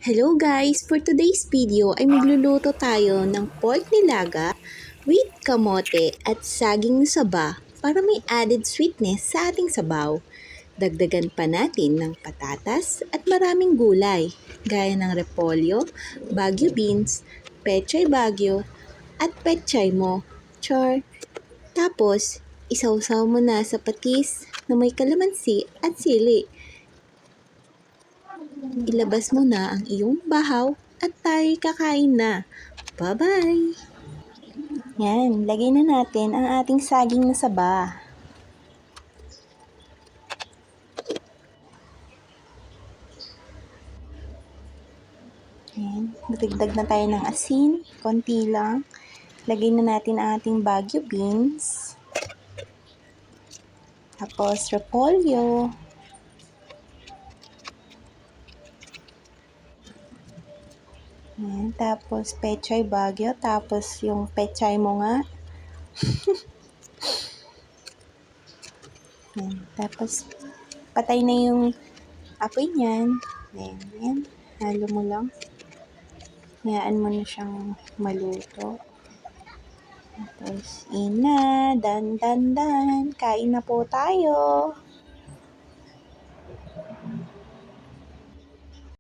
Hello guys! For today's video ay magluluto tayo ng pork nilaga with kamote at saging saba para may added sweetness sa ating sabaw. Dagdagan pa natin ng patatas at maraming gulay gaya ng repolyo, bagyo beans, pechay bagyo at pechay mo. Char! Tapos, isawsaw mo na sa patis na may kalamansi at sili. Ilabas mo na ang iyong bahaw at tayo kakain na. Bye-bye! Yan, lagay na natin ang ating saging na saba. Yan, magdagdag na tayo ng asin, konti lang. Lagay na natin ang ating bagyo beans. Tapos repolyo. Yan, tapos pechay bagyo, tapos yung pechay mo nga. Yan, tapos patay na yung apoy niyan. Yan, halo mo lang. Hayaan mo na siyang maluto. Tapos, dan, kain na po tayo.